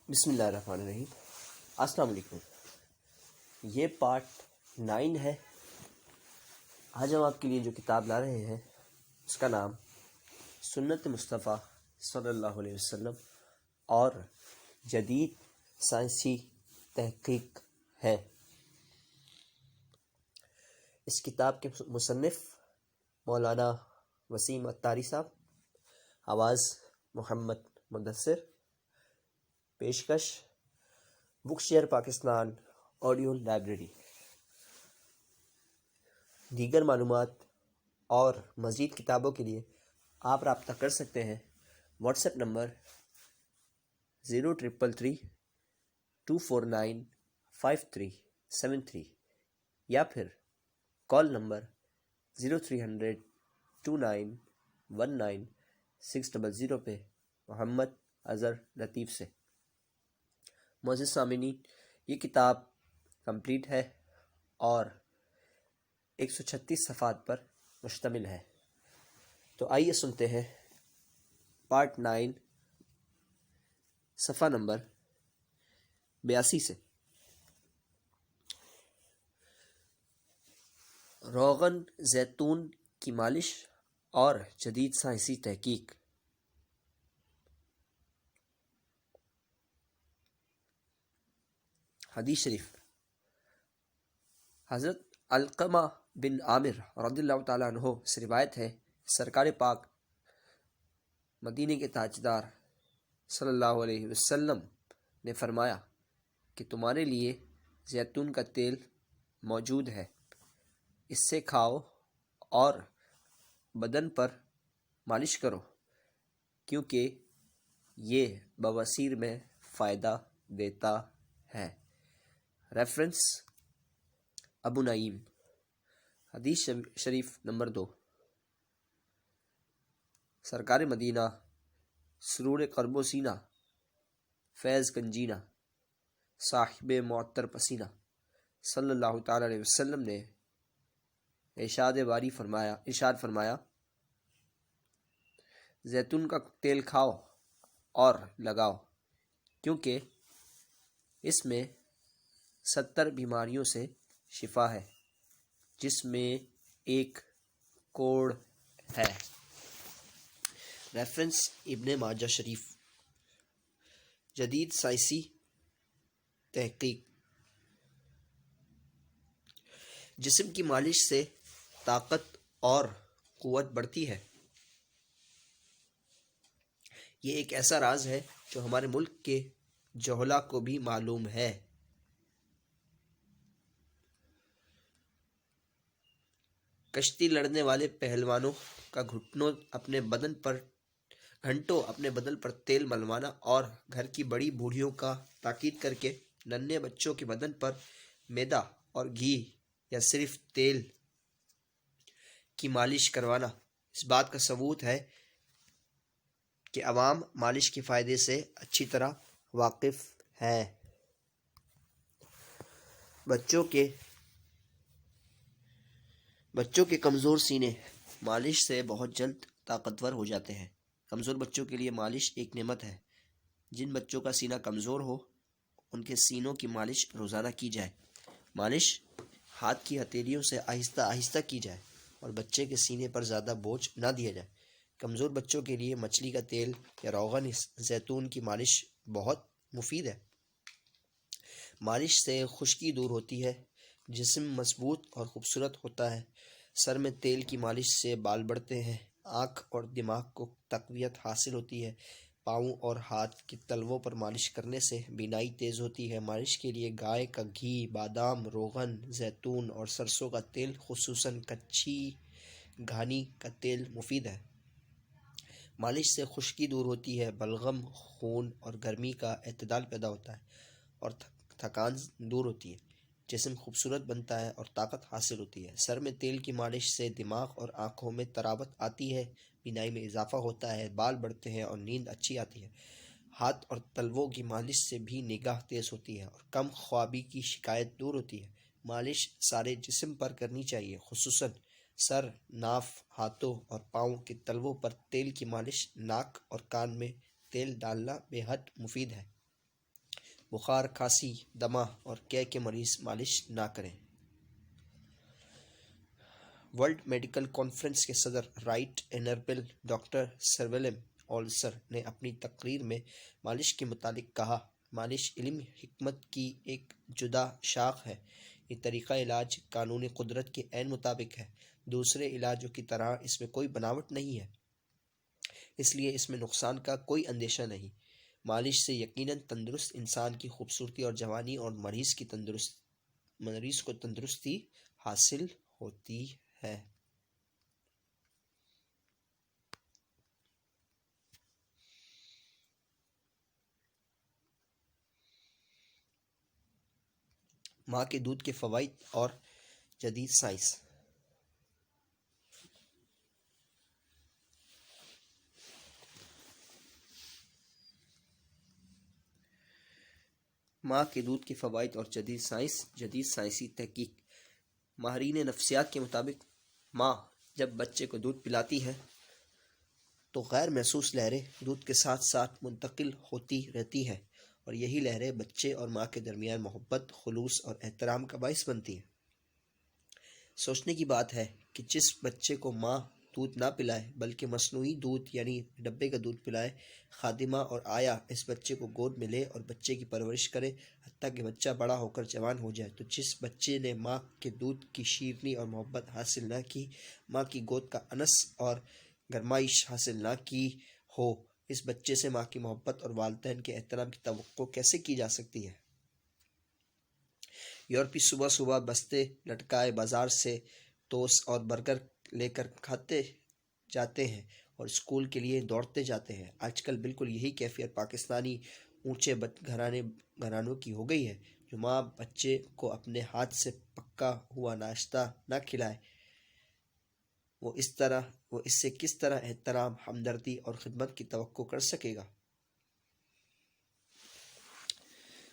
بسم اللہ الرحمن الرحیم۔ السلام علیکم۔ یہ پارٹ 9 ہے۔ آج ہم آپ کے لیے جو کتاب لا رہے ہیں اس کا نام سنت مصطفیٰ صلی اللہ علیہ وسلم اور جدید سائنسی تحقیق ہے۔ اس کتاب کے مصنف مولانا وسیم عطاری صاحب، آواز محمد مدثر، پیشکش بک شیئر پاکستان آڈیو لائبریری۔ دیگر معلومات اور مزید کتابوں کے لیے آپ رابطہ کر سکتے ہیں واٹس ایپ نمبر 0333249573 یا پھر کال نمبر 0300291960 پہ محمد اظہر لطیف سے۔ معزز سامعین، یہ کتاب کمپلیٹ ہے اور 136 صفحات پر مشتمل ہے۔ تو آئیے سنتے ہیں پارٹ 9 صفحہ نمبر 82 سے۔ روغن زیتون کی مالش اور جدید سائنسی تحقیق۔ حدیث شریف، حضرت علقمہ بن عامر رضی اللہ تعالیٰ عنہ سے روایت ہے، سرکار پاک مدینے کے تاجدار صلی اللہ علیہ وسلم نے فرمایا کہ تمہارے لیے زیتون کا تیل موجود ہے، اس سے کھاؤ اور بدن پر مالش کرو، کیونکہ یہ بواسیر میں فائدہ دیتا ہے۔ ریفرنس ابو نعیم۔ حدیث شریف نمبر 2، سرکار مدینہ سرور قلب و سینہ، فیض گنجینہ، صاحب معطر پسینہ صلی اللہ تعالیٰ علیہ وسلم نے ارشاد فرمایا، زیتون کا تیل کھاؤ اور لگاؤ، کیونکہ اس میں 70 بیماریوں سے شفا ہے، جس میں ایک کوڑ ہے۔ ریفرنس ابن ماجہ شریف۔ جدید سائنسی تحقیق۔ جسم کی مالش سے طاقت اور قوت بڑھتی ہے۔ یہ ایک ایسا راز ہے جو ہمارے ملک کے جہلاء کو بھی معلوم ہے۔ کشتی لڑنے والے پہلوانوں کا گھنٹوں اپنے بدن پر تیل ملوانا اور گھر کی بڑی بوڑھیوں کا تاکید کر کے ننھے بچوں کے بدن پر میدا اور گھی یا صرف تیل کی مالش کروانا اس بات کا ثبوت ہے کہ عوام مالش کے فائدے سے اچھی طرح واقف ہے۔ بچوں کے کمزور سینے مالش سے بہت جلد طاقتور ہو جاتے ہیں۔ کمزور بچوں کے لیے مالش ایک نعمت ہے۔ جن بچوں کا سینہ کمزور ہو ان کے سینوں کی مالش روزانہ کی جائے۔ مالش ہاتھ کی ہتھیلیوں سے آہستہ آہستہ کی جائے اور بچے کے سینے پر زیادہ بوجھ نہ دیا جائے۔ کمزور بچوں کے لیے مچھلی کا تیل یا روغن زیتون کی مالش بہت مفید ہے۔ مالش سے خشکی دور ہوتی ہے، جسم مضبوط اور خوبصورت ہوتا ہے۔ سر میں تیل کی مالش سے بال بڑھتے ہیں، آنکھ اور دماغ کو تقویت حاصل ہوتی ہے۔ پاؤں اور ہاتھ کے تلووں پر مالش کرنے سے بینائی تیز ہوتی ہے۔ مالش کے لیے گائے کا گھی، بادام، روغن زیتون اور سرسوں کا تیل خصوصاً کچی گھانی کا تیل مفید ہے۔ مالش سے خشکی دور ہوتی ہے، بلغم، خون اور گرمی کا اعتدال پیدا ہوتا ہے اور تھکان دور ہوتی ہے۔ جسم خوبصورت بنتا ہے اور طاقت حاصل ہوتی ہے۔ سر میں تیل کی مالش سے دماغ اور آنکھوں میں طراوت آتی ہے، بینائی میں اضافہ ہوتا ہے، بال بڑھتے ہیں اور نیند اچھی آتی ہے۔ ہاتھ اور تلووں کی مالش سے بھی نگاہ تیز ہوتی ہے اور کم خوابی کی شکایت دور ہوتی ہے۔ مالش سارے جسم پر کرنی چاہیے، خصوصاً سر، ناف، ہاتھوں اور پاؤں کے تلووں پر تیل کی مالش۔ ناک اور کان میں تیل ڈالنا بے حد مفید ہے۔ بخار، کھانسی، دمہ اور قے کے مریض مالش نہ کریں۔ ورلڈ میڈیکل کانفرنس کے صدر رائٹ آنریبل ڈاکٹر سر ولیم اولسر نے اپنی تقریر میں مالش کے متعلق کہا، مالش علم حکمت کی ایک جدا شاخ ہے۔ یہ طریقہ علاج قانون قدرت کے عین مطابق ہے۔ دوسرے علاجوں کی طرح اس میں کوئی بناوٹ نہیں ہے، اس لیے اس میں نقصان کا کوئی اندیشہ نہیں۔ مالش سے یقیناً تندرست انسان کی خوبصورتی اور جوانی اور مریض کو تندرستی حاصل ہوتی ہے۔ ماں کے دودھ کے فوائد اور جدید سائنس۔ ماں کے دودھ کے فوائد اور جدید سائنسی تحقیق۔ ماہرین نفسیات کے مطابق ماں جب بچے کو دودھ پلاتی ہے تو غیر محسوس لہریں دودھ کے ساتھ ساتھ منتقل ہوتی رہتی ہیں، اور یہی لہریں بچے اور ماں کے درمیان محبت، خلوص اور احترام کا باعث بنتی ہیں۔ سوچنے کی بات ہے کہ جس بچے کو ماں دودھ نہ پلائے بلکہ مصنوعی دودھ یعنی ڈبے کا دودھ پلائے، خادمہ اور آیا اس بچے کو گود میں لے اور بچے کی پرورش کرے حتیٰ کہ بچہ بڑا ہو کر جوان ہو جائے، تو جس بچے نے ماں کے دودھ کی شیرینی اور محبت حاصل نہ کی، ماں کی گود کا انس اور گرمائش حاصل نہ کی ہو، اس بچے سے ماں کی محبت اور والدین کے احترام کی توقع کیسے کی جا سکتی ہے؟ یورپی صبح صبح بستے لٹکائے بازار سے ٹوسٹ اور برگر لے کر کھاتے جاتے ہیں اور اسکول کے لیے دوڑتے جاتے ہیں۔ آج کل بالکل یہی کیفیت پاکستانی اونچے گھرانوں کی ہو گئی ہے۔ جو ماں بچے کو اپنے ہاتھ سے پکا ہوا ناشتہ نہ کھلائے، وہ اس سے کس طرح احترام، ہمدردی اور خدمت کی توقع کر سکے گا؟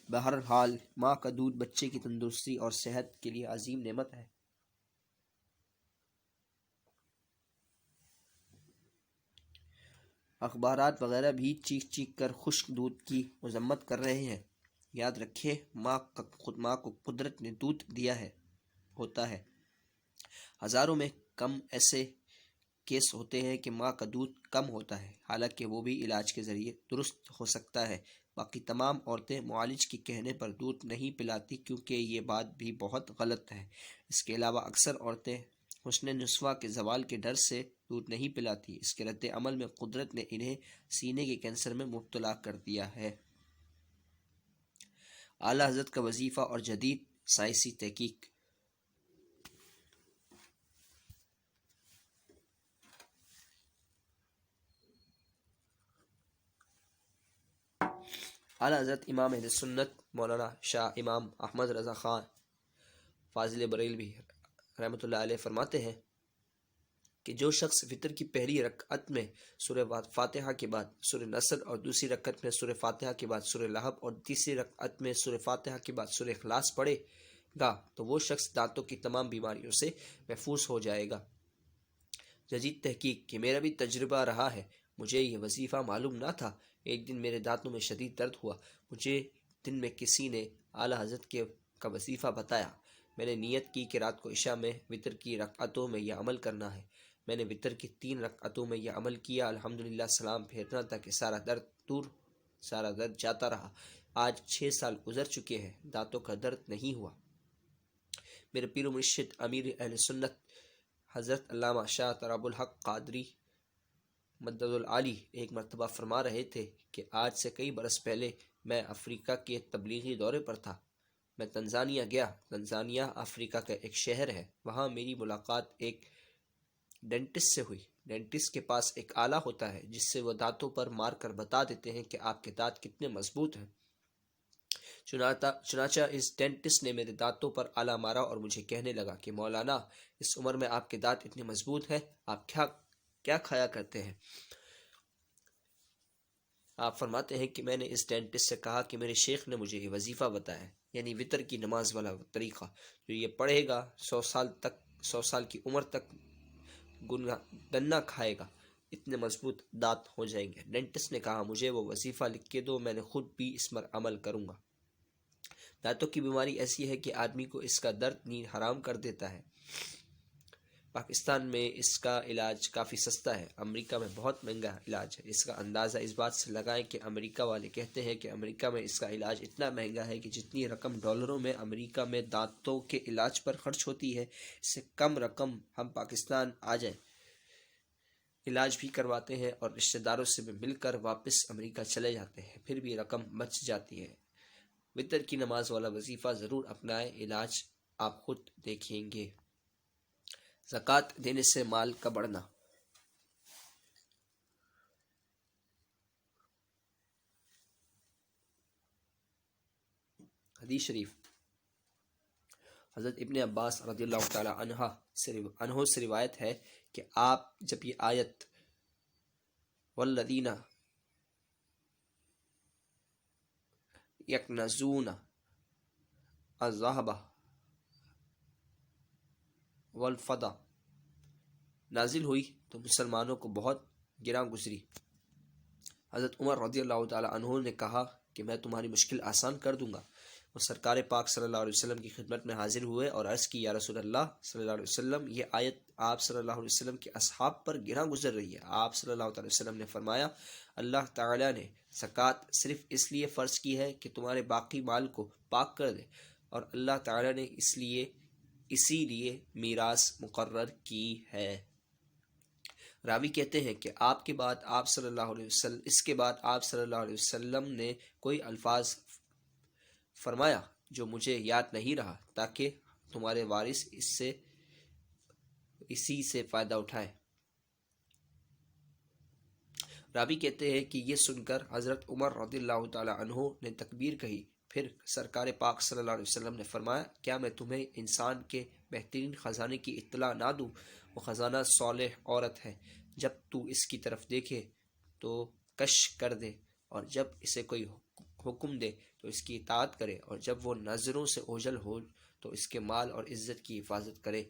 بہرحال ماں کا دودھ بچے کی تندرستی اور صحت کے لیے عظیم نعمت ہے۔ اخبارات وغیرہ بھی چیخ چیخ کر خشک دودھ کی مذمت کر رہے ہیں۔ یاد رکھیں، ماں کو قدرت نے دودھ دیا ہوتا ہے۔ ہزاروں میں کم ایسے کیس ہوتے ہیں کہ ماں کا دودھ کم ہوتا ہے، حالانکہ وہ بھی علاج کے ذریعے درست ہو سکتا ہے۔ باقی تمام عورتیں معالج کے کہنے پر دودھ نہیں پلاتی، کیونکہ یہ بات بھی بہت غلط ہے۔ اس کے علاوہ اکثر عورتیں حسن نسواں کے زوال کے ڈر سے دودھ نہیں پلاتی۔ اس کے رد عمل میں قدرت نے انہیں سینے کے کینسر میں مبتلا کر دیا ہے۔ اعلیٰ حضرت کا وظیفہ اور جدید سائنسی تحقیق۔ اعلیٰ حضرت امام اہل سنت مولانا شاہ امام احمد رضا خان فاضل بریلوی رحمۃ اللہ علیہ فرماتے ہیں کہ جو شخص فطر کی پہلی رکعت میں سورہ فاتحہ کے بعد سورہ نصر اور دوسری رکعت میں سورہ فاتحہ کے بعد سورہ لہب اور تیسری رکعت میں سورہ فاتحہ کے بعد سورہ اخلاص پڑھے گا تو وہ شخص دانتوں کی تمام بیماریوں سے محفوظ ہو جائے گا۔ جدید تحقیق کہ میرا بھی تجربہ رہا ہے، مجھے یہ وظیفہ معلوم نہ تھا۔ ایک دن میرے دانتوں میں شدید درد ہوا، مجھے دن میں کسی نے اعلیٰ حضرت کا وظیفہ بتایا۔ میں نے نیت کی کہ رات کو عشاء میں وتر کی رکعتوں میں یہ عمل کرنا ہے۔ میں نے وتر کی 3 رکعتوں میں یہ عمل کیا، الحمدللہ سلام پھیرنا تھا کہ سارا درد جاتا رہا۔ آج 6 سال گزر چکے ہیں، دانتوں کا درد نہیں ہوا۔ میرے پیر و مرشد امیر اہل سنت حضرت علامہ شاہ تراب الحق قادری مدد العالی ایک مرتبہ فرما رہے تھے کہ آج سے کئی برس پہلے میں افریقہ کے تبلیغی دورے پر تھا۔ میں تنزانیہ گیا۔ تنزانیہ افریقہ کا ایک شہر ہے۔ وہاں میری ملاقات ایک ڈینٹسٹ سے ہوئی۔ ڈینٹسٹ کے پاس ایک آلہ ہوتا ہے جس سے وہ دانتوں پر مار کر بتا دیتے ہیں کہ آپ کے دانت کتنے مضبوط ہیں۔ چنانچہ اس ڈینٹسٹ نے میرے دانتوں پر آلہ مارا اور مجھے کہنے لگا کہ مولانا، اس عمر میں آپ کے دانت اتنے مضبوط ہیں، آپ کیا کھایا کرتے ہیں؟ آپ فرماتے ہیں کہ میں نے اس ڈینٹسٹ سے کہا کہ میرے شیخ نے مجھے یہ وظیفہ بتایا، یعنی وتر کی نماز والا طریقہ، جو یہ پڑھے گا 100 سال کی عمر تک گنا کھائے گا، اتنے مضبوط دانت ہو جائیں گے۔ ڈینٹسٹ نے کہا مجھے وہ وظیفہ لکھ کے دو، میں نے خود بھی اس پر عمل کروں گا۔ دانتوں کی بیماری ایسی ہے کہ آدمی کو اس کا درد نیند حرام کر دیتا ہے۔ پاکستان میں اس کا علاج کافی سستا ہے، امریکہ میں بہت مہنگا علاج ہے۔ اس کا اندازہ اس بات سے لگائیں کہ امریکہ والے کہتے ہیں کہ امریکہ میں اس کا علاج اتنا مہنگا ہے کہ جتنی رقم ڈالروں میں امریکہ میں دانتوں کے علاج پر خرچ ہوتی ہے، اس سے کم رقم ہم پاکستان آ جائیں علاج بھی کرواتے ہیں اور رشتہ داروں سے بھی مل کر واپس امریکہ چلے جاتے ہیں، پھر بھی رقم بچ جاتی ہے۔ وتر کی نماز والا وظیفہ ضرور اپنائیں، علاج آپ خود دیکھیں گے۔ زکوٰۃ دینے سے مال کا بڑھنا۔ حدیث شریف، حضرت ابن عباس رضی اللہ تعالی عنہ سے روایت ہے کہ آپ جب یہ آیت والذین یکنزون الذھب والفضہ نازل ہوئی تو مسلمانوں کو بہت گراں گزری۔ حضرت عمر رضی اللہ تعالی عنہ نے کہا کہ میں تمہاری مشکل آسان کر دوں گا۔ وہ سرکار پاک صلی اللہ علیہ وسلم کی خدمت میں حاضر ہوئے اور عرض کی، یا رسول اللہ صلی اللہ علیہ وسلم، یہ آیت آپ صلی اللہ علیہ وسلم کے اصحاب پر گراں گزر رہی ہے۔ آپ صلی اللہ علیہ وسلم نے فرمایا، اللہ تعالیٰ نے زکوٰۃ صرف اس لیے فرض کی ہے کہ تمہارے باقی مال کو پاک کر دے، اور اللہ تعالیٰ نے اسی لیے میراث مقرر کی ہے۔ راوی کہتے ہیں کہ اس کے بعد آپ صلی اللہ علیہ وسلم نے کوئی الفاظ فرمایا جو مجھے یاد نہیں رہا، تاکہ تمہارے وارث اسی سے فائدہ اٹھائیں۔ راوی کہتے ہیں کہ یہ سن کر حضرت عمر رضی اللہ تعالی عنہ نے تکبیر کہی، پھر سرکار پاک صلی اللہ علیہ وسلم نے فرمایا، کیا میں تمہیں انسان کے بہترین خزانے کی اطلاع نہ دوں؟ وہ خزانہ صالح عورت ہے، جب تو اس کی طرف دیکھے تو کش کر دے، اور جب اسے کوئی حکم دے تو اس کی اطاعت کرے، اور جب وہ نظروں سے اوجھل ہو تو اس کے مال اور عزت کی حفاظت کرے۔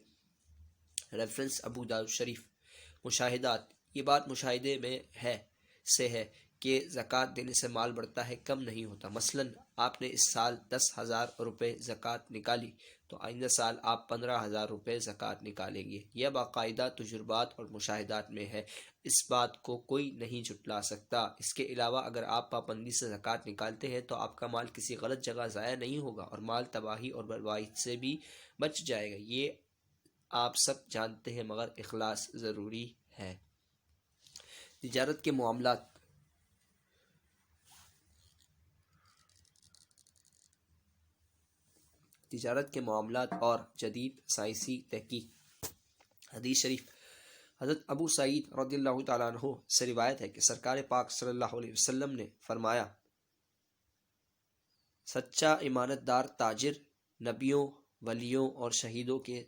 ریفرنس ابو داؤد شریف۔ مشاہدات، یہ بات مشاہدے میں ہے کہ زکوٰۃ دینے سے مال بڑھتا ہے، کم نہیں ہوتا۔ مثلا آپ نے اس سال 10,000 روپے زکوٰۃ نکالی تو آئندہ سال آپ 15,000 روپے زکوٰۃ نکالیں گے۔ یہ باقاعدہ تجربات اور مشاہدات میں ہے، اس بات کو کوئی نہیں جھٹلا سکتا۔ اس کے علاوہ اگر آپ پابندی سے زکوٰۃ نکالتے ہیں تو آپ کا مال کسی غلط جگہ ضائع نہیں ہوگا، اور مال تباہی اور بربادی سے بھی بچ جائے گا۔ یہ آپ سب جانتے ہیں، مگر اخلاص ضروری ہے۔ تجارت کے معاملات۔ تجارت کے معاملات اور جدید سائنسی تحقیق۔ حدیث شریف، حضرت ابو سعید رضی اللہ تعالیٰ عنہ سے روایت ہے کہ سرکار پاک صلی اللہ علیہ وسلم نے فرمایا، سچا امانت دار تاجر نبیوں، ولیوں اور شہیدوں کے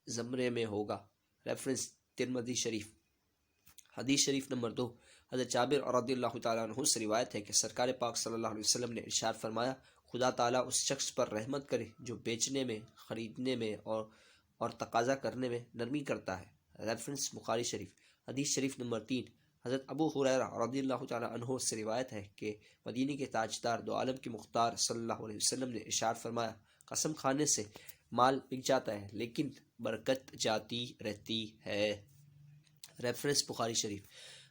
زمرے میں ہوگا۔ ریفرنس ترمذی شریف۔ حدیث شریف نمبر 2، حضرت جابر رضی اللہ تعالیٰ عنہ سے روایت ہے کہ سرکار پاک صلی اللہ علیہ وسلم نے ارشاد فرمایا، خدا تعالیٰ اس شخص پر رحمت کرے جو بیچنے میں، خریدنے میں اور تقاضا کرنے میں نرمی کرتا ہے۔ ریفرنس بخاری شریف۔ حدیث شریف نمبر 3، حضرت ابو ہریرہ رضی اللہ تعالیٰ عنہ سے روایت ہے کہ مدینے کے تاجدار دو عالم کے مختار صلی اللہ علیہ وسلم نے ارشاد فرمایا، قسم کھانے سے مال بک جاتا ہے لیکن برکت جاتی رہتی ہے۔ ریفرنس بخاری شریف۔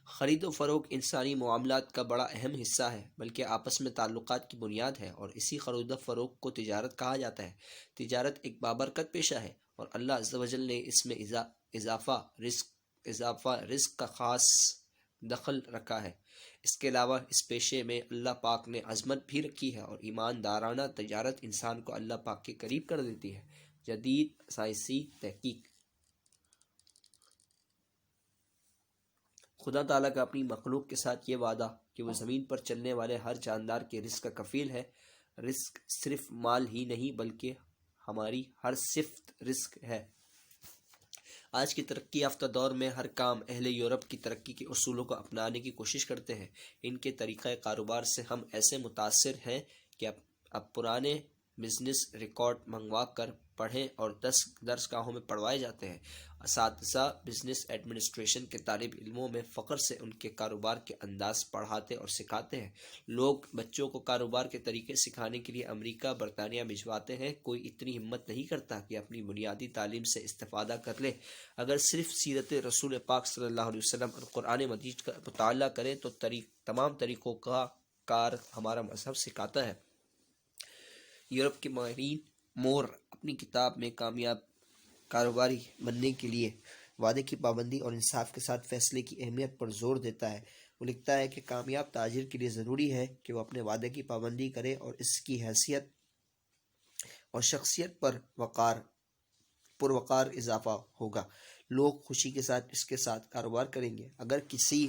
خرید و فروخت انسانی معاملات کا بڑا اہم حصہ ہے، بلکہ آپس میں تعلقات کی بنیاد ہے، اور اسی خرید و فروخت کو تجارت کہا جاتا ہے۔ تجارت ایک بابرکت پیشہ ہے، اور اللہ عز و جل نے اس میں اضافہ رزق کا خاص دخل رکھا ہے۔ اس کے علاوہ اس پیشے میں اللہ پاک نے عظمت بھی رکھی ہے، اور ایماندارانہ تجارت انسان کو اللہ پاک کے قریب کر دیتی ہے۔ جدید سائنسی تحقیق۔ خدا تعالیٰ کا اپنی مخلوق کے ساتھ یہ وعدہ کہ وہ زمین پر چلنے والے ہر جاندار کے رزق کا کفیل ہے۔ رزق صرف مال ہی نہیں بلکہ ہماری ہر صفت رزق ہے۔ آج کے ترقی یافتہ دور میں ہر کام اہل یورپ کی ترقی کے اصولوں کو اپنانے کی کوشش کرتے ہیں۔ ان کے طریقہ کاروبار سے ہم ایسے متاثر ہیں کہ اب پرانے بزنس ریکارڈ منگوا کر پڑھیں اور درس گاہوں میں پڑھوائے جاتے ہیں۔ اساتذہ بزنس ایڈمنسٹریشن کے طالب علموں میں فخر سے ان کے کاروبار کے انداز پڑھاتے اور سکھاتے ہیں۔ لوگ بچوں کو کاروبار کے طریقے سکھانے کے لیے امریکہ، برطانیہ بھجواتے ہیں۔ کوئی اتنی ہمت نہیں کرتا کہ اپنی بنیادی تعلیم سے استفادہ کر لے۔ اگر صرف سیرت رسول پاک صلی اللہ علیہ وسلم اور قرآن مجید کا مطالعہ کریں تو تمام طریقوں کا کار ہمارا مذہب سکھاتا ہے۔ یورپ کے ماہرین مور اپنی کتاب میں کامیاب کاروباری بننے کے لیے وعدے کی پابندی اور انصاف کے ساتھ فیصلے کی اہمیت پر زور دیتا ہے۔ وہ لکھتا ہے کہ کامیاب تاجر کے لیے ضروری ہے کہ وہ اپنے وعدے کی پابندی کرے اور اس کی حیثیت اور شخصیت پر پروقار اضافہ ہوگا۔ لوگ خوشی کے ساتھ اس کے ساتھ کاروبار کریں گے۔ اگر کسی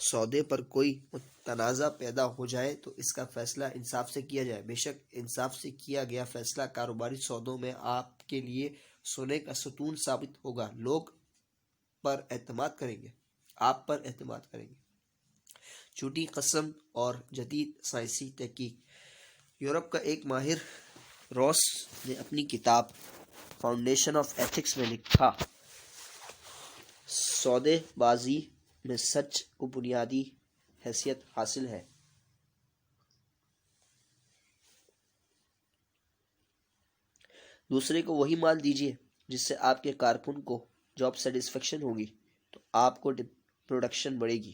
سودے پر کوئی تنازع پیدا ہو جائے تو اس کا فیصلہ انصاف سے کیا جائے۔ بے شک انصاف سے کیا گیا فیصلہ کاروباری سودوں میں آپ کے لیے سونے کا ستون ثابت ہوگا۔ لوگ پر اعتماد کریں گے، آپ پر اعتماد کریں گے۔ جھوٹی قسم اور جدید سائنسی تحقیق۔ یورپ کا ایک ماہر روس نے اپنی کتاب فاؤنڈیشن آف ایتھکس میں لکھا، سودے بازی میں سچ کو بنیادی حیثیت حاصل ہے۔ دوسرے کو وہی مال دیجیے جس سے آپ کے کارکن کو جاب سیٹسفیکشن ہوگی تو آپ کو پروڈکشن بڑھے گی۔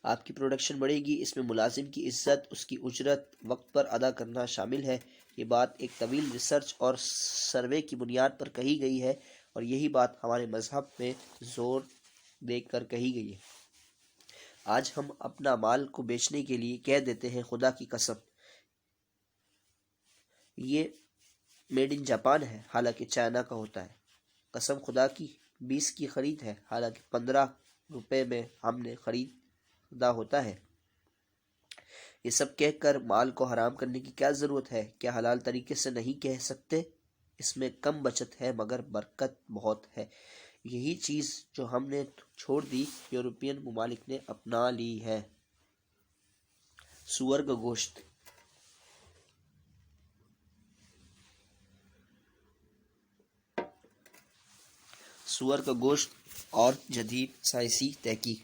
آپ کی پروڈکشن بڑھے گی۔ اس میں ملازم کی عزت، اس کی اجرت وقت پر ادا کرنا شامل ہے۔ یہ بات ایک طویل ریسرچ اور سروے کی بنیاد پر کہی گئی ہے اور یہی بات ہمارے مذہب میں زور دے کر کہی گئی ہے۔ آج ہم اپنا مال کو بیچنے کے لیے کہہ دیتے ہیں خدا کی قسم یہ میڈ ان جاپان ہے، حالانکہ چائنا کا ہوتا ہے۔ قسم خدا کی 20 کی خرید ہے، حالانکہ 15 روپے میں ہم نے خریدا ہوتا ہے۔ یہ سب کہہ کر مال کو حرام کرنے کی کیا ضرورت ہے؟ کیا حلال طریقے سے نہیں کہہ سکتے؟ اس میں کم بچت ہے مگر برکت بہت ہے۔ یہی چیز جو ہم نے چھوڑ دی یورپین ممالک نے اپنا لی ہے۔ سور کا گوشت۔ سور کا گوشت اور جدید سائنسی تحقیق۔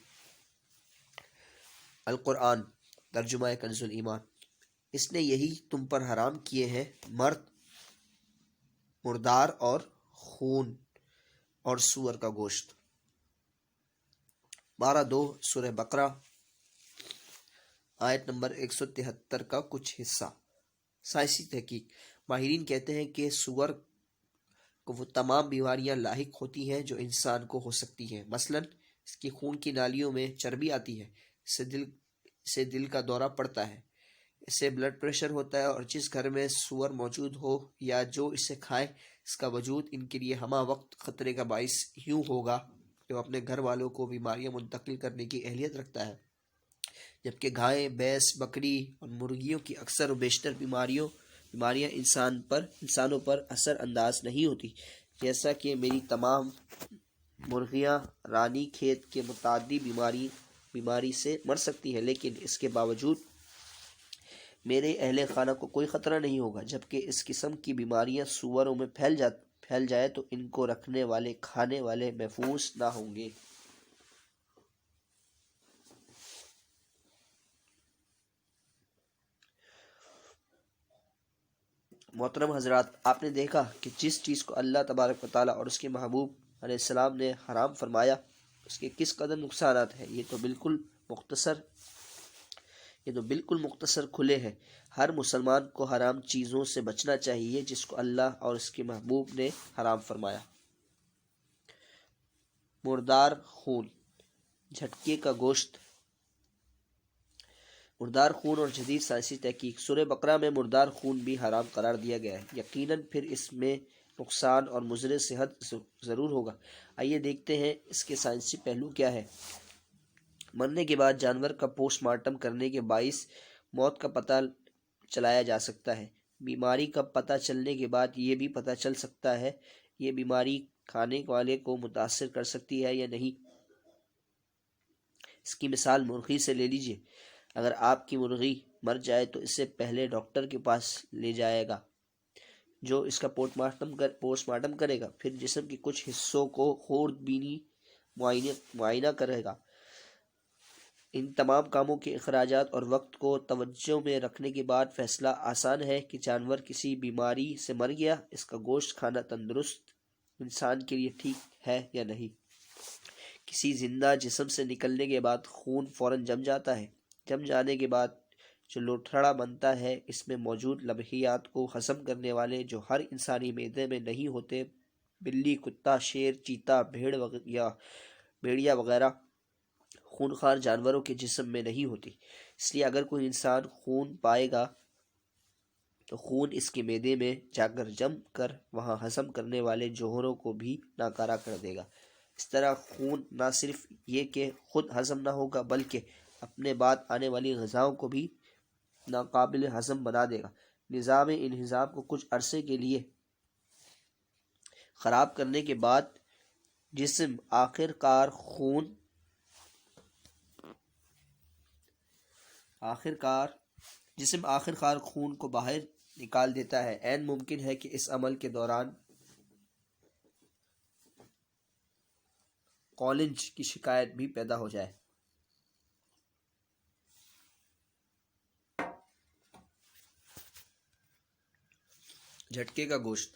القرآن ترجمہ کنز ایمان۔ اس نے یہی تم پر حرام کیے ہیں، مردار اور خون اور سور کا گوشت۔ 12:2 سورہ بقرہ آیت نمبر 173 کا کچھ حصہ۔ سائنسی تحقیق۔ ماہرین کہتے ہیں کہ سور کو وہ تمام بیماریاں لاحق ہوتی ہیں جو انسان کو ہو سکتی ہیں، مثلا اس کی خون کی نالیوں میں چربی آتی ہے، اسے دل کا دورہ پڑتا ہے، اسے بلڈ پریشر ہوتا ہے، اور جس گھر میں سور موجود ہو یا جو اسے کھائے اس کا وجود ان کے لیے ہمہ وقت خطرے کا باعث یوں ہوگا کہ وہ اپنے گھر والوں کو بیماریاں منتقل کرنے کی اہلیت رکھتا ہے، جبکہ گائے، بھینس، بکری اور مرغیوں کی اکثر و بیشتر بیماریاں انسانوں پر اثر انداز نہیں ہوتی۔ جیسا کہ میری تمام مرغیاں رانی کھیت کے متعدی بیماری سے مر سکتی ہیں، لیکن اس کے باوجود میرے اہل خانہ کو کوئی خطرہ نہیں ہوگا۔ جبکہ اس قسم کی بیماریاں سوروں میں پھیل جائے تو ان کو رکھنے والے کھانے والے محفوظ نہ ہوں گے۔ محترم حضرات، آپ نے دیکھا کہ جس چیز کو اللہ تبارک و تعالیٰ اور اس کے محبوب علیہ السلام نے حرام فرمایا اس کے کس قدر نقصانات ہیں۔ یہ تو بالکل مختصر کھلے ہیں۔ ہر مسلمان کو حرام چیزوں سے بچنا چاہیے جس کو اللہ اور اس کے محبوب نے حرام فرمایا۔ مردار خون، جھٹکے کا گوشت۔ مردار خون اور جدید سائنسی تحقیق۔ سورہ بقرہ میں مردار خون بھی حرام قرار دیا گیا ہے، یقیناً پھر اس میں نقصان اور مضر صحت ضرور ہوگا۔ آئیے دیکھتے ہیں اس کے سائنسی پہلو کیا ہے۔ مرنے کے بعد جانور کا پوسٹ مارٹم کرنے کے باعث موت کا پتہ چلایا جا سکتا ہے۔ بیماری کا پتہ چلنے کے بعد یہ بھی پتہ چل سکتا ہے یہ بیماری کھانے والے کو متاثر کر سکتی ہے یا نہیں۔ اس کی مثال مرغی سے لے لیجئے۔ اگر آپ کی مرغی مر جائے تو اسے پہلے ڈاکٹر کے پاس لے جائے گا جو اس کا پوسٹ مارٹم کرے گا، پھر جسم کے کچھ حصوں کو خوردبینی معائنہ کرے گا۔ ان تمام کاموں کے اخراجات اور وقت کو توجہ میں رکھنے کے بعد فیصلہ آسان ہے کہ جانور کسی بیماری سے مر گیا، اس کا گوشت کھانا تندرست انسان کے لیے ٹھیک ہے یا نہیں۔ کسی زندہ جسم سے نکلنے کے بعد خون فوراً جم جاتا ہے۔ جم جانے کے بعد جو لوتھڑا بنتا ہے، اس میں موجود لبحیات کو ہضم کرنے والے جو ہر انسانی معدے میں نہیں ہوتے، بلی، کتا، شیر، چیتا، بھیڑیا وغیرہ خونخوار جانوروں کے جسم میں نہیں ہوتی۔ اس لیے اگر کوئی انسان خون پائے گا تو خون اس کے معدے میں جا کر جم کر وہاں ہضم کرنے والے جوہروں کو بھی ناکارہ کر دے گا۔ اس طرح خون نہ صرف یہ کہ خود ہضم نہ ہوگا بلکہ اپنے بعد آنے والی غذاؤں کو بھی ناقابل ہضم بنا دے گا۔ نظام انہضام کو کچھ عرصے کے لیے خراب کرنے کے بعد جسم آخر کار خون کو باہر نکال دیتا ہے۔ عین ممکن ہے کہ اس عمل کے دوران کولنج کی شکایت بھی پیدا ہو جائے۔ جھٹکے کا گوشت۔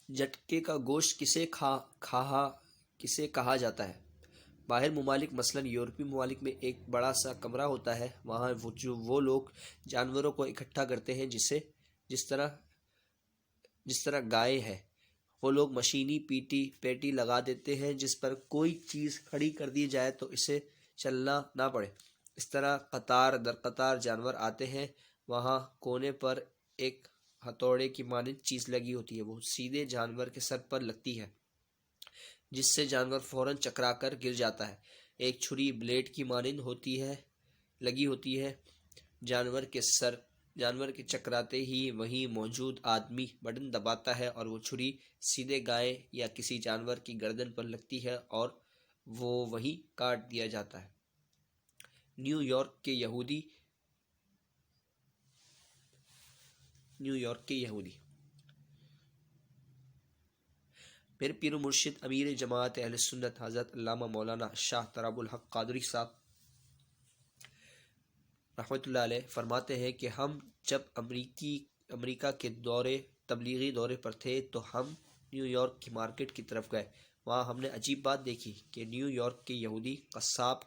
جھٹکے کا گوشت کسے کہا جاتا ہے؟ باہر ممالک مثلاً یورپی ممالک میں ایک بڑا سا کمرہ ہوتا ہے۔ وہاں وہ لوگ جانوروں کو اکٹھا کرتے ہیں جس طرح گائے ہے۔ وہ لوگ مشینی پیٹی لگا دیتے ہیں جس پر کوئی چیز کھڑی کر دی جائے تو اسے چلنا نہ پڑے۔ اس طرح قطار در قطار جانور آتے ہیں۔ وہاں کونے پر ایک ہتھوڑے کی مانند چیز لگی ہوتی ہے، وہ سیدھے جانور کے سر پر لگتی ہے جس سے جانور فوراً چکرا کر گر جاتا ہے۔ ایک چھری بلیڈ کی مانند لگی ہوتی ہے۔ جانور کے چکراتے ہی وہیں موجود آدمی بٹن دباتا ہے اور وہ چھری سیدھے گائے یا کسی جانور کی گردن پر لگتی ہے اور وہ وہیں کاٹ دیا جاتا ہے۔ نیو یارک کے یہودی میرے پیر و مرشد امیر جماعت اہل سنت حضرت علامہ مولانا شاہ تراب الحق قادری صاحب رحمۃ اللہ علیہ فرماتے ہیں کہ ہم جب امریکہ کے تبلیغی دورے پر تھے تو ہم نیو یارک کی مارکیٹ کی طرف گئے۔ وہاں ہم نے عجیب بات دیکھی کہ نیو یارک کے یہودی قصاب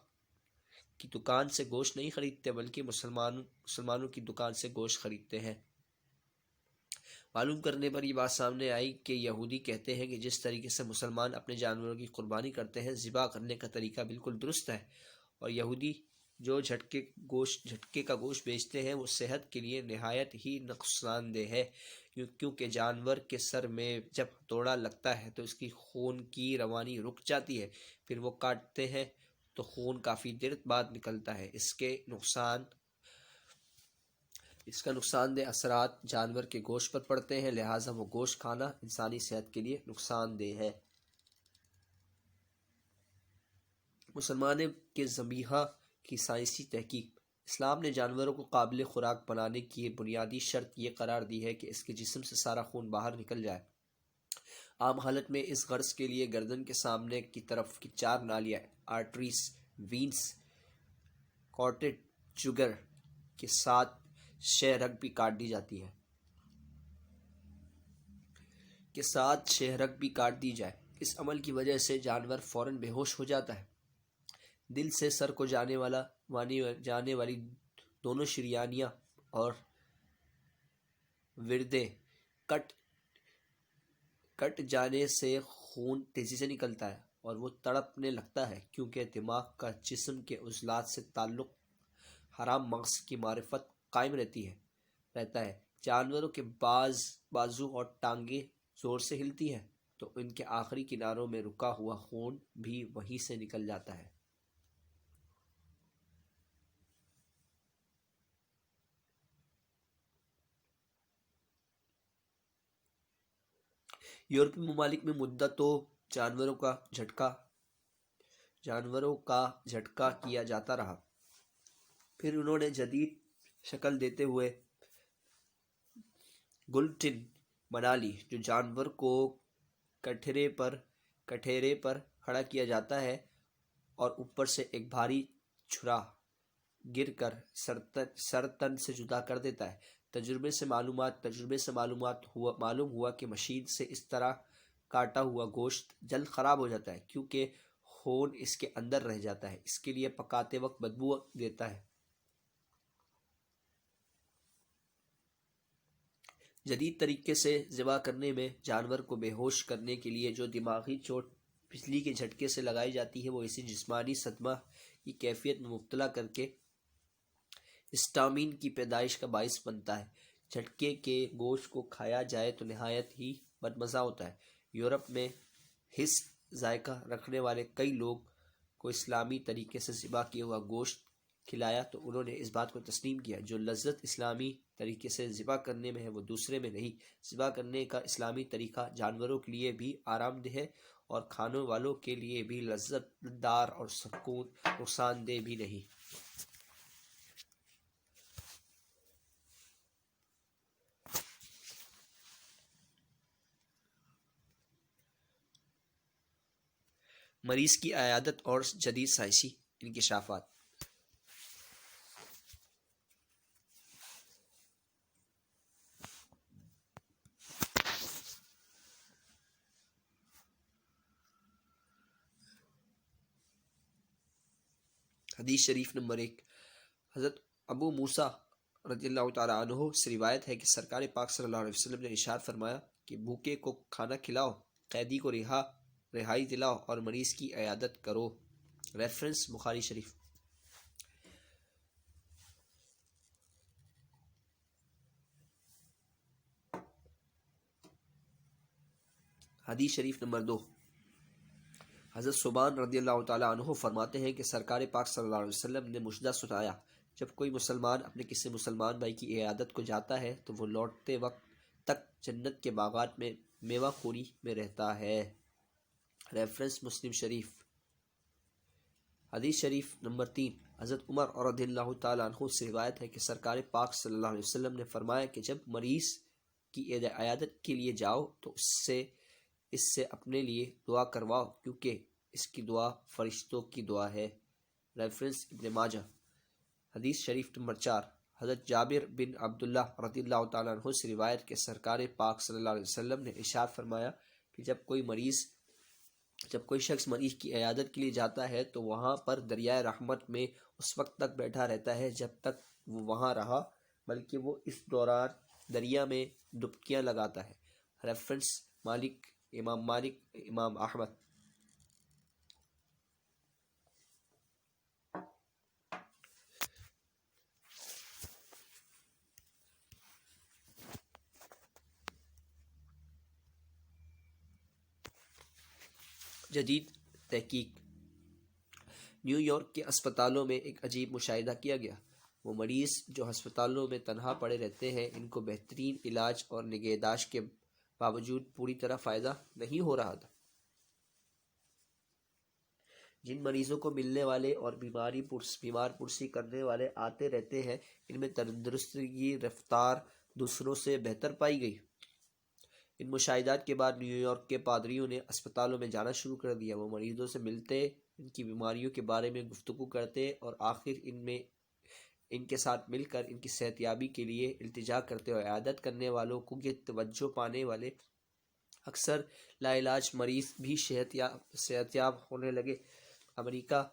کی دکان سے گوشت نہیں خریدتے بلکہ مسلمانوں کی دکان سے گوشت خریدتے ہیں۔ معلوم کرنے پر یہ بات سامنے آئی کہ یہودی کہتے ہیں کہ جس طریقے سے مسلمان اپنے جانوروں کی قربانی کرتے ہیں، ذبح کرنے کا طریقہ بالکل درست ہے، اور یہودی جو جھٹکے کا گوشت بیچتے ہیں وہ صحت کے لیے نہایت ہی نقصان دہ ہے، کیونکہ جانور کے سر میں جب ہتھوڑا لگتا ہے تو اس کی خون کی روانی رک جاتی ہے، پھر وہ کاٹتے ہیں تو خون کافی دیر بعد نکلتا ہے۔ اس کا نقصان دہ اثرات جانور کے گوشت پر پڑتے ہیں، لہٰذا وہ گوشت کھانا انسانی صحت کے لیے نقصان دہ ہے۔ مسلمانوں کے ذبیحہ کی سائنسی تحقیق۔ اسلام نے جانوروں کو قابل خوراک بنانے کی بنیادی شرط یہ قرار دی ہے کہ اس کے جسم سے سارا خون باہر نکل جائے۔ عام حالت میں اس غرض کے لیے گردن کے سامنے کی طرف کی 4 نالیاں آرٹریز، وینز، کاروٹیڈ جگر کے ساتھ 6 رگ بھی کاٹ دی جائے۔ اس عمل کی وجہ سے جانور فوراً بے ہوش ہو جاتا ہے۔ دل سے سر کو جانے والی دونوں شریانیاں اور وردے کٹ جانے سے خون تیزی سے نکلتا ہے اور وہ تڑپنے لگتا ہے، کیونکہ دماغ کا جسم کے عضلات سے تعلق حرام مغز کی معرفت قائم رہتا ہے۔ جانوروں کے بازو اور ٹانگیں زور سے ہلتی ہیں تو ان کے آخری کناروں میں رکا ہوا خون بھی وہیں سے نکل جاتا ہے۔ یورپی ممالک میں مدتوں جانوروں کا جھٹکا کیا جاتا رہا، پھر انہوں نے جدید شکل دیتے ہوئے گلٹن بنا لی، جو جانور کو کٹہرے پر کھڑا کیا جاتا ہے اور اوپر سے ایک بھاری چھرا گر کر سر تن سے جدا کر دیتا ہے۔ تجربے سے معلوم ہوا کہ مشین سے اس طرح کاٹا ہوا گوشت جلد خراب ہو جاتا ہے کیونکہ خون اس کے اندر رہ جاتا ہے، اس کے لیے پکاتے وقت بدبو دیتا ہے۔ جدید طریقے سے ذبح کرنے میں جانور کو بے ہوش کرنے کے لیے جو دماغی چوٹ بجلی کے جھٹکے سے لگائی جاتی ہے، وہ اسی جسمانی صدمہ کی کیفیت میں مبتلا کر کے ہسٹامین کی پیدائش کا باعث بنتا ہے۔ جھٹکے کے گوشت کو کھایا جائے تو نہایت ہی بدمزہ ہوتا ہے۔ یورپ میں حس ذائقہ رکھنے والے کئی لوگ کو اسلامی طریقے سے ذبح کیا ہوا گوشت کھلایا تو انہوں نے اس بات کو تسلیم کیا جو لذت اسلامی طریقے سے ذبح کرنے میں ہے وہ دوسرے میں نہیں۔ ذبح کرنے کا اسلامی طریقہ جانوروں کے لیے بھی آرام دہ ہے اور کھانے والوں کے لیے بھی لذت دار اور نقصان دہ بھی نہیں۔ مریض کی عیادت اور جدید سائنسی انکشافات۔ حدیث شریف نمبر 1، حضرت ابو موسیٰ رضی اللہ تعالیٰ عنہ سے روایت ہے کہ سرکار پاک صلی اللہ علیہ وسلم نے ارشاد فرمایا کہ بھوکے کو کھانا کھلاؤ، قیدی کو رہائی دلاؤ اور مریض کی عیادت کرو۔ ریفرنس بخاری شریف۔ حدیث شریف نمبر 2، حضرت ثوبان رضی اللہ تعالیٰ عنہ فرماتے ہیں کہ سرکار پاک صلی اللہ علیہ وسلم نے مجھے سنایا، جب کوئی مسلمان اپنے کسی مسلمان بھائی کی عیادت کو جاتا ہے تو وہ لوٹتے وقت تک جنت کے باغات میں میوہ خوری میں رہتا ہے۔ ریفرنس مسلم شریف۔ حدیث شریف نمبر 3، حضرت عمر رضی اللہ تعالیٰ عنہ سے روایت ہے کہ سرکار پاک صلی اللہ علیہ وسلم نے فرمایا کہ جب مریض کی عیادت کے لیے جاؤ تو اس سے اپنے لیے دعا کرواؤ کیونکہ اس کی دعا فرشتوں کی دعا ہے۔ ریفرنس ابن ماجہ۔ حدیث شریف نمبر 4، حضرت جابر بن عبداللہ رضی اللہ تعالیٰ عنہ سے روایت کہ سرکار پاک صلی اللہ علیہ وسلم نے ارشاد فرمایا کہ جب کوئی شخص مریض کی عیادت کے لیے جاتا ہے تو وہاں پر دریائے رحمت میں اس وقت تک بیٹھا رہتا ہے جب تک وہ وہاں رہا، بلکہ وہ اس دوران دریا میں ڈبکیاں لگاتا ہے۔ ریفرنس امام مالک، امام احمد۔ جدید تحقیق۔ نیو یارک کے اسپتالوں میں ایک عجیب مشاہدہ کیا گیا۔ وہ مریض جو ہسپتالوں میں تنہا پڑے رہتے ہیں ان کو بہترین علاج اور نگہداشت کے باوجود پوری طرح فائدہ نہیں ہو رہا تھا۔ جن مریضوں کو ملنے والے اور بیمار پرسی کرنے والے آتے رہتے ہیں ان میں تندرستی کی رفتار دوسروں سے بہتر پائی گئی۔ ان مشاہدات کے بعد نیو یارک کے پادریوں نے اسپتالوں میں جانا شروع کر دیا۔ وہ مریضوں سے ملتے، ان کی بیماریوں کے بارے میں گفتگو کرتے اور آخر ان کے ساتھ مل کر ان کی صحت یابی کے لیے التجا کرتے اور عیادت کرنے والوں کو یہ توجہ پانے والے اکثر لا علاج مریض بھی صحت یاب ہونے لگے۔ امریکہ